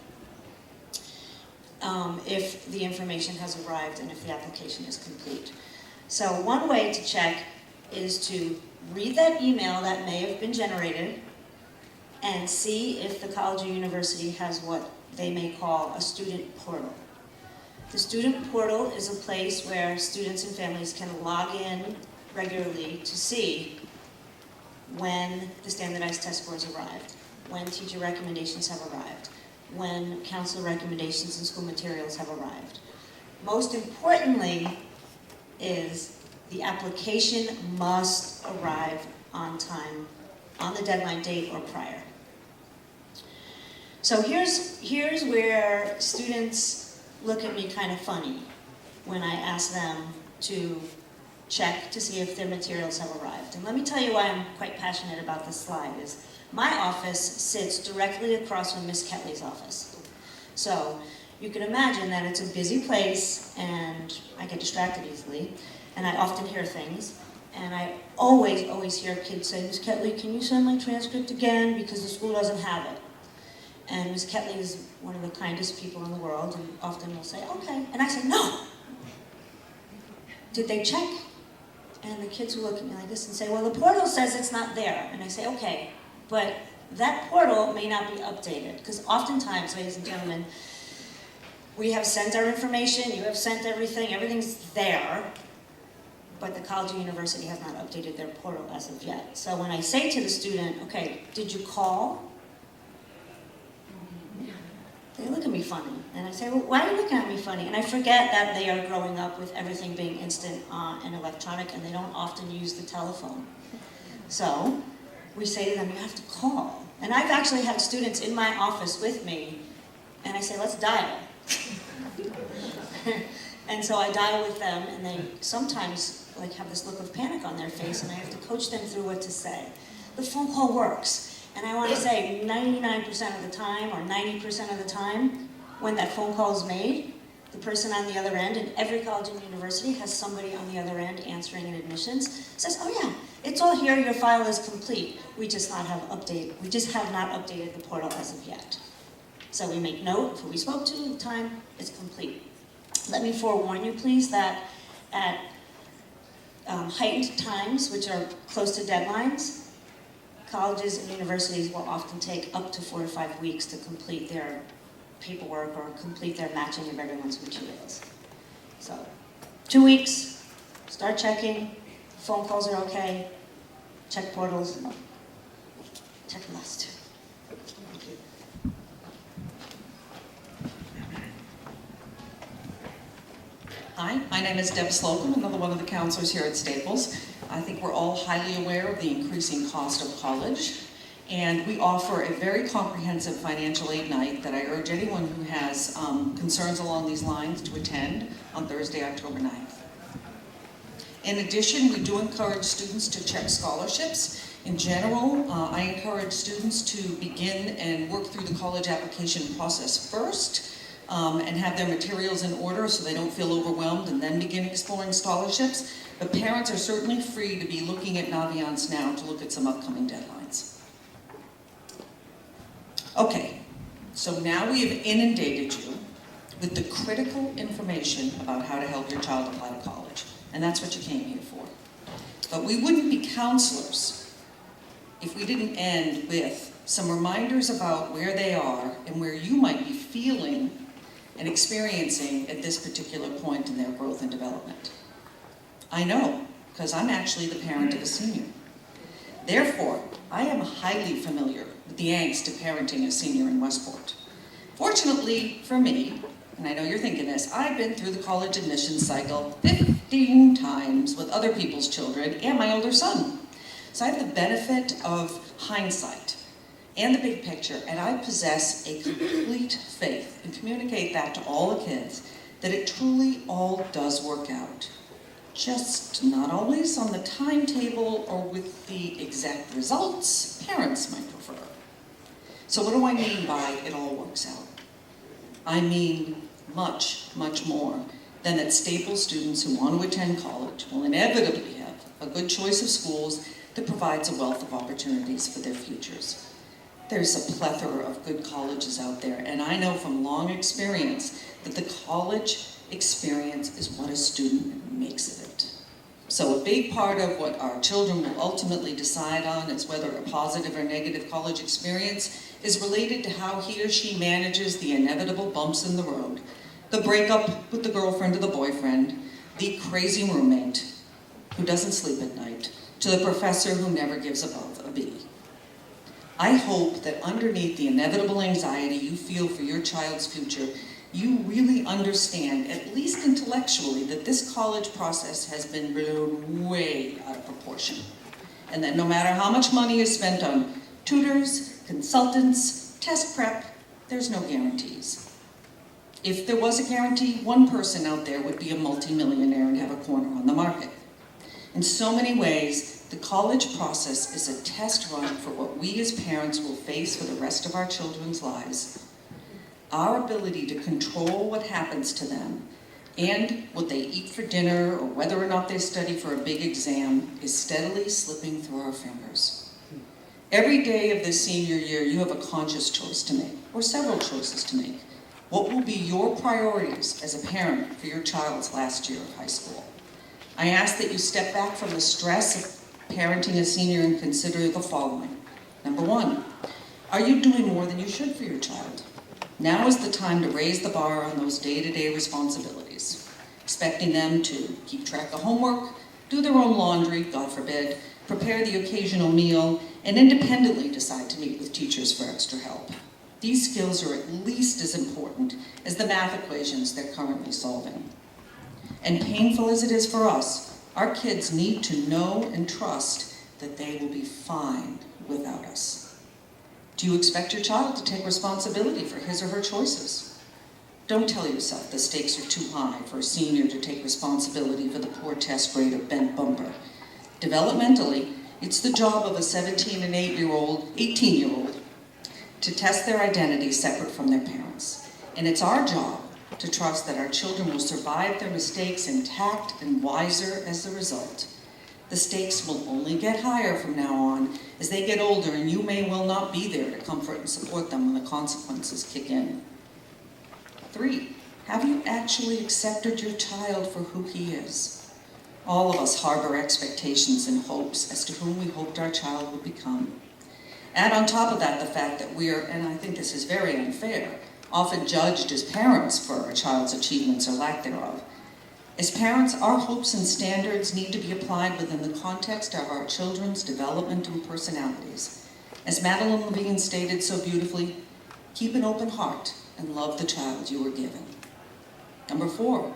if the information has arrived and if the application is complete. So one way to check is to read that email that may have been generated and see if the college or university has what they may call a student portal. The student portal is a place where students and families can log in regularly to see when the standardized test scores arrived, when teacher recommendations have arrived, when counselor recommendations and school materials have arrived. Most importantly is the application must arrive on time, on the deadline date or prior. So here's where students look at me kind of funny when I ask them to check to see if their materials have arrived. And let me tell you why I'm quite passionate about this slide is my office sits directly across from Miss Ketley's office. So you can imagine that it's a busy place and I get distracted easily and I often hear things and I always hear kids say, Miss Ketley, can you send my transcript again because the school doesn't have it? And Ms. Ketley is one of the kindest people in the world and often will say, okay. And I say, no. Did they check? And the kids will look at me like this and say, well, the portal says it's not there. And I say, okay, but that portal may not be updated. Because oftentimes, ladies and gentlemen, we have sent our information, you have sent everything, everything's there, but the college or university has not updated their portal as of yet. So when I say to the student, okay, did you call? They look at me funny, and I say, well, why are you looking at me funny? And I forget that they are growing up with everything being instant and electronic, and they don't often use the telephone. So we say to them, you have to call. And I've actually had students in my office with me, and I say, let's dial. And so I dial with them, and they sometimes have this look of panic on their face, and I have to coach them through what to say. The phone call works. And I want to say 99% of the time or 90% of the time when that phone call is made, the person on the other end, and every college and university has somebody on the other end answering in admissions, says, oh yeah, it's all here, your file is complete. We just have not updated the portal as of yet. So we make note of who we spoke to at the time, it's complete. Let me forewarn you please that at heightened times, which are close to deadlines, colleges and universities will often take up to 4 to 5 weeks to complete their paperwork or complete their matching of everyone's materials. So 2 weeks, start checking, phone calls are okay, check portals, check list. Thank you. Hi, my name is Deb Slocum, another one of the counselors here at Staples. I think we're all highly aware of the increasing cost of college, and we offer a very comprehensive financial aid night that I urge anyone who has concerns along these lines to attend on Thursday, October 9th. In addition, we do encourage students to check scholarships In general, I encourage students to begin and work through the college application process first, and have their materials in order so they don't feel overwhelmed, and then begin exploring scholarships. But parents are certainly free to be looking at Naviance now to look at some upcoming deadlines. Okay, so now we have inundated you with the critical information about how to help your child apply to college. And that's what you came here for. But we wouldn't be counselors if we didn't end with some reminders about where they are and where you might be feeling and experiencing at this particular point in their growth and development. I know, because I'm actually the parent of a senior. Therefore, I am highly familiar with the angst of parenting a senior in Westport. Fortunately for me, and I know you're thinking this, I've been through the college admissions cycle 15 times with other people's children and my older son. So I have the benefit of hindsight and the big picture, and I possess a complete faith, and communicate that to all the kids, that it truly all does work out. Just not always on the timetable or with the exact results parents might prefer. So what do I mean by it all works out? I mean much, much more than that Staples students who want to attend college will inevitably have a good choice of schools that provides a wealth of opportunities for their futures. There's a plethora of good colleges out there, and I know from long experience that the college experience is what a student makes of it. So a big part of what our children will ultimately decide on is whether a positive or negative college experience is related to how he or she manages the inevitable bumps in the road, the breakup with the girlfriend or the boyfriend, the crazy roommate who doesn't sleep at night, to the professor who never gives above a B. I hope that underneath the inevitable anxiety you feel for your child's future, you really understand, at least intellectually, that this college process has been blown way out of proportion. And that no matter how much money is spent on tutors, consultants, test prep, there's no guarantees. If there was a guarantee, one person out there would be a multimillionaire and have a corner on the market. In so many ways, the college process is a test run for what we as parents will face for the rest of our children's lives. Our ability to control what happens to them and what they eat for dinner or whether or not they study for a big exam is steadily slipping through our fingers. Every day of this senior year, you have a conscious choice to make, or several choices to make. What will be your priorities as a parent for your child's last year of high school? I ask that you step back from the stress of parenting a senior and consider the following. Number one, are you doing more than you should for your child? Now is the time to raise the bar on those day-to-day responsibilities, expecting them to keep track of homework, do their own laundry, God forbid, prepare the occasional meal, and independently decide to meet with teachers for extra help. These skills are at least as important as the math equations they're currently solving. And painful as it is for us, our kids need to know and trust that they will be fine without us. Do you expect your child to take responsibility for his or her choices? Don't tell yourself the stakes are too high for a senior to take responsibility for the poor test grade of bent bumper. Developmentally, it's the job of a 17 and 18-year-old to test their identity separate from their parents. And it's our job to trust that our children will survive their mistakes intact and wiser as a result. The stakes will only get higher from now on as they get older, and you may well not be there to comfort and support them when the consequences kick in. 3, have you actually accepted your child for who he is? All of us harbor expectations and hopes as to whom we hoped our child would become. Add on top of that the fact that we are, and I think this is very unfair, often judged as parents for our child's achievements or lack thereof. As parents, our hopes and standards need to be applied within the context of our children's development and personalities. As Madeline Levine stated so beautifully, keep an open heart and love the child you were given. Number 4,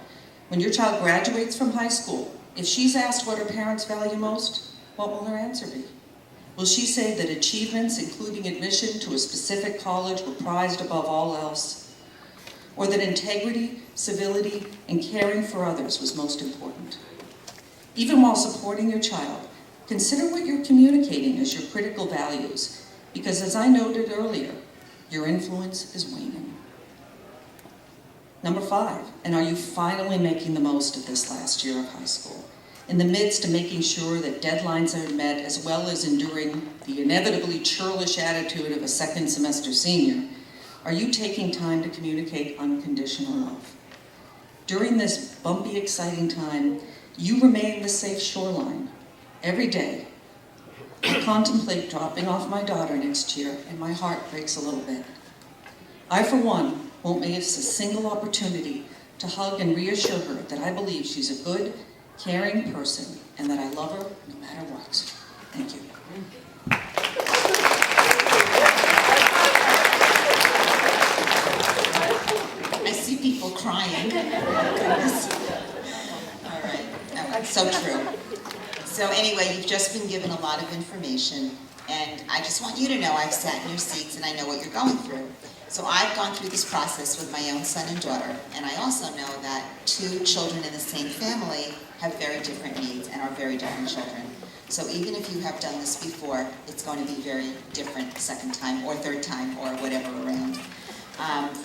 when your child graduates from high school, if she's asked what her parents value most, what will her answer be? Will she say that achievements, including admission to a specific college, were prized above all else? Or that integrity, civility, and caring for others was most important? Even while supporting your child, Consider what you're communicating as your critical values, because as I noted earlier, your influence is waning. Number 5, and are you finally making the most of this last year of high school? In the midst of making sure that deadlines are met, as well as enduring the inevitably churlish attitude of a second semester senior, are you taking time to communicate unconditional love? During this bumpy, exciting time, you remain the safe shoreline. Every day, I contemplate dropping off my daughter next year, and my heart breaks a little bit. I, for one, won't miss a single opportunity to hug and reassure her that I believe she's a good, caring person, and that I love her no matter what. Thank you. I see people crying. All right, that's so true. So anyway, you've just been given a lot of information, and I just want you to know I've sat in your seats and I know what you're going through. So I've gone through this process with my own son and daughter, and I also know that 2 children in the same family have very different needs and are very different children. So even if you have done this before, it's going to be very different second time or third time or whatever around.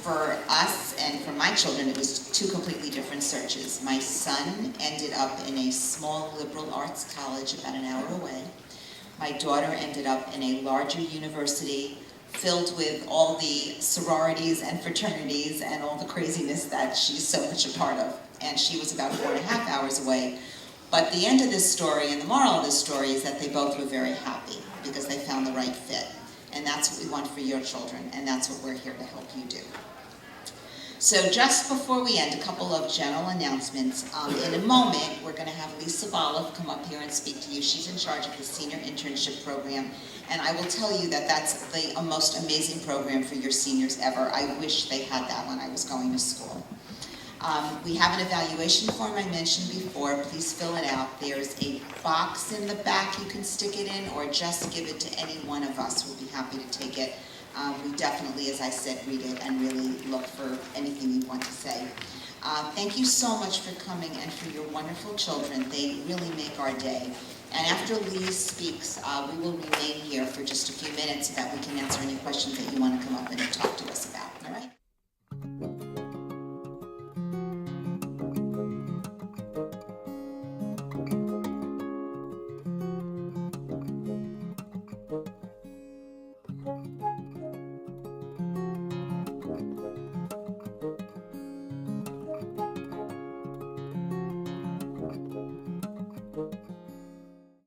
For us and for my children, it was 2 completely different searches. My son ended up in a small liberal arts college about an hour away. My daughter ended up in a larger university filled with all the sororities and fraternities and all the craziness that she's so much a part of. And she was about 4.5 hours away. But the end of this story and the moral of this story is that they both were very happy because they found the right fit. And that's what we want for your children, and that's what we're here to help you do. So just before we end, a couple of general announcements. In a moment, we're going to have Lisa Boliff come up here and speak to you. She's in charge of the senior internship program, and I will tell you that that's the most amazing program for your seniors ever. I wish they had that when I was going to school. We have an evaluation form I mentioned before. Please fill it out. There's a box in the back you can stick it in, or just give it to any one of us. We'll be happy to take it. We definitely, as I said, read it and really look for anything you want to say. Thank you so much for coming and for your wonderful children. They really make our day. And after Lee speaks, we will remain here for just a few minutes so that we can answer any questions that you want to come up and talk to us about. All right?